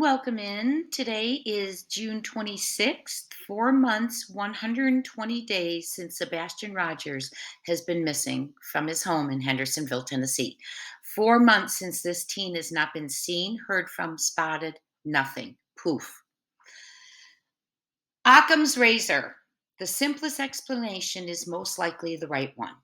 Welcome in. Today is June 26th, 4 months, 120 days since Sebastian Rogers has been missing from his home in Hendersonville, Tennessee. 4 months since this teen has not been seen, heard from, spotted, nothing. Poof. Occam's razor. The simplest explanation is most likely the right one.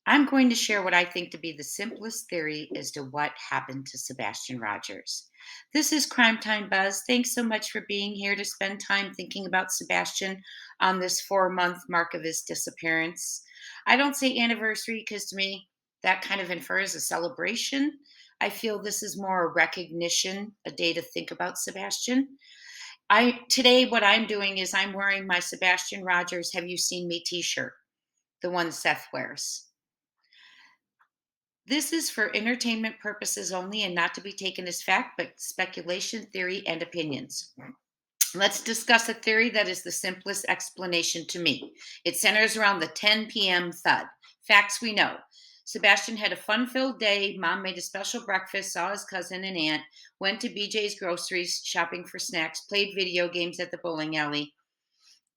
I'm going to share what I think to be the simplest theory as to what happened to Sebastian Rogers. This is Crime Time Buzz. Thanks so much for being here to spend time thinking about Sebastian on this 4 month mark of his disappearance. I don't say anniversary because to me, that kind of infers a celebration. I feel this is more a recognition, a day to think about Sebastian. I today what I'm doing is I'm wearing my Sebastian Rogers Have You Seen Me t-shirt, the one Seth wears. This is for entertainment purposes only and not to be taken as fact, but speculation, theory, and opinions. Let's discuss a theory that is the simplest explanation to me. It centers around the 10 p.m. thud. Facts we know. Sebastian had a fun filled day. Mom made a special breakfast, saw his cousin and aunt, went to BJ's groceries, shopping for snacks, played video games at the bowling alley,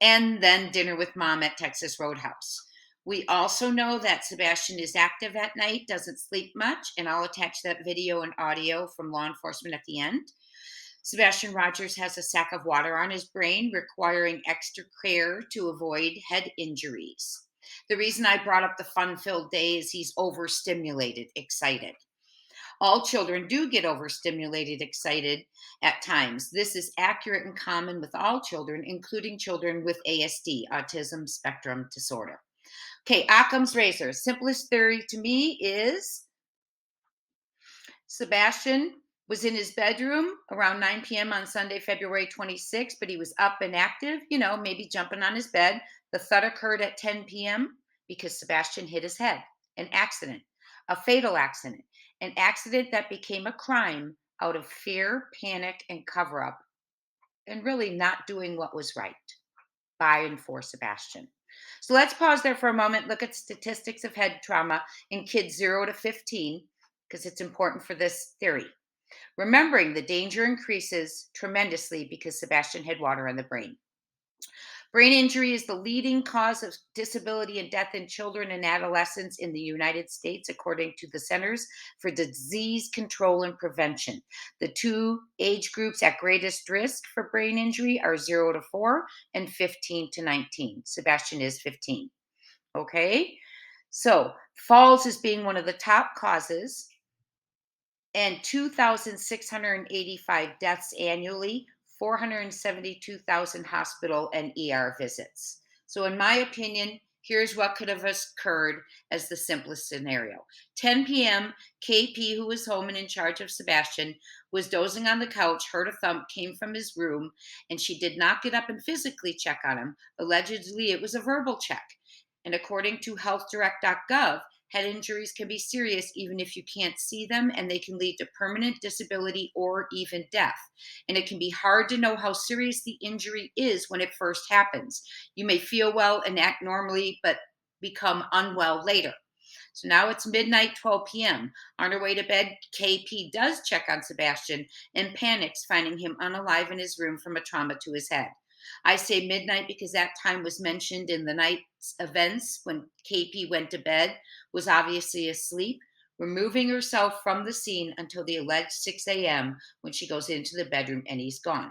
and then dinner with mom at Texas Roadhouse. We also know that Sebastian is active at night, doesn't sleep much, and I'll attach that video and audio from law enforcement at the end. Sebastian Rogers has a sack of water on his brain, requiring extra care to avoid head injuries. The reason I brought up the fun filled day is he's overstimulated, excited. All children do get overstimulated, excited at times. This is accurate and common with all children, including children with ASD, autism spectrum disorder. Okay, Occam's razor. Simplest theory to me is Sebastian was in his bedroom around 9 p.m. on Sunday, February 26th, but he was up and active, maybe jumping on his bed. The thud occurred at 10 p.m. because Sebastian hit his head. An accident, a fatal accident, an accident that became a crime out of fear, panic, and cover up, and really not doing what was right by and for Sebastian. So let's pause there for a moment, look at statistics of head trauma in kids 0 to 15, because it's important for this theory. Remembering the danger increases tremendously because Sebastian had water on the brain. Brain injury is the leading cause of disability and death in children and adolescents in the United States, according to the Centers for Disease Control and Prevention. The two age groups at greatest risk for brain injury are 0 to 4 and 15 to 19. Sebastian is 15. Okay? So, falls is being one of the top causes, and 2,685 deaths annually, 472,000 hospital and ER visits. So, in my opinion, here's what could have occurred as the simplest scenario. 10 p.m., KP, who was home and in charge of Sebastian, was dozing on the couch, heard a thump, came from his room, and she did not get up and physically check on him. Allegedly, it was a verbal check. And according to healthdirect.gov, head injuries can be serious even if you can't see them, and they can lead to permanent disability or even death. And it can be hard to know how serious the injury is when it first happens. You may feel well and act normally, but become unwell later. So now it's midnight, 12 p.m. On her way to bed, KP does check on Sebastian and panics, finding him unalive in his room from a trauma to his head. I say midnight because that time was mentioned in the night's events when KP went to bed, was obviously asleep, removing herself from the scene until the alleged 6 a.m. when she goes into the bedroom and he's gone.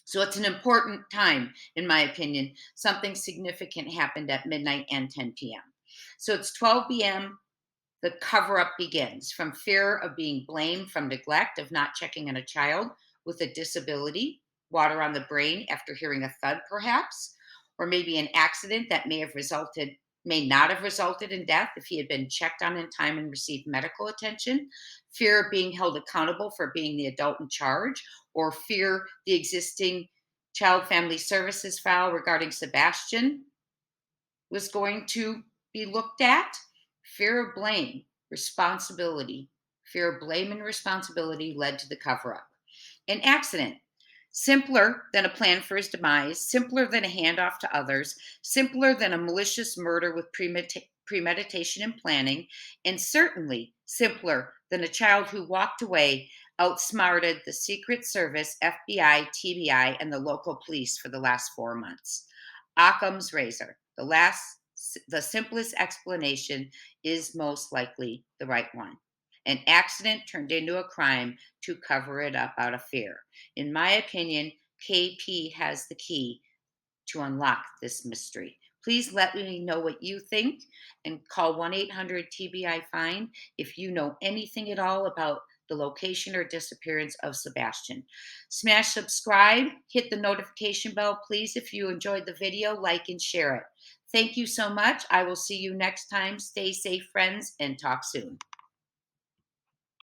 So it's an important time, in my opinion. Something significant happened at midnight and 10 p.m. So it's 12 p.m. The cover up begins from fear of being blamed, from neglect of not checking on a child with a disability, water on the brain after hearing a thud, perhaps, or maybe an accident that may not have resulted in death if he had been checked on in time and received medical attention, fear of being held accountable for being the adult in charge, or fear the existing child family services file regarding Sebastian was going to be looked at. Fear of blame, responsibility, fear of blame and responsibility led to the cover up. An accident, simpler than a plan for his demise, simpler than a handoff to others, simpler than a malicious murder with premeditation and planning, and certainly simpler than a child who walked away outsmarted the Secret Service, FBI, TBI, and the local police for the last 4 months. Occam's razor. The simplest explanation is most likely the right one. An accident turned into a crime to cover it up out of fear. In my opinion, KP has the key to unlock this mystery. Please let me know what you think and call 1-800 TBI Find if you know anything at all about the location or disappearance of Sebastian. Smash subscribe, hit the notification bell, please. If you enjoyed the video, like and share it. Thank you so much. I will see you next time. Stay safe, friends, and talk soon.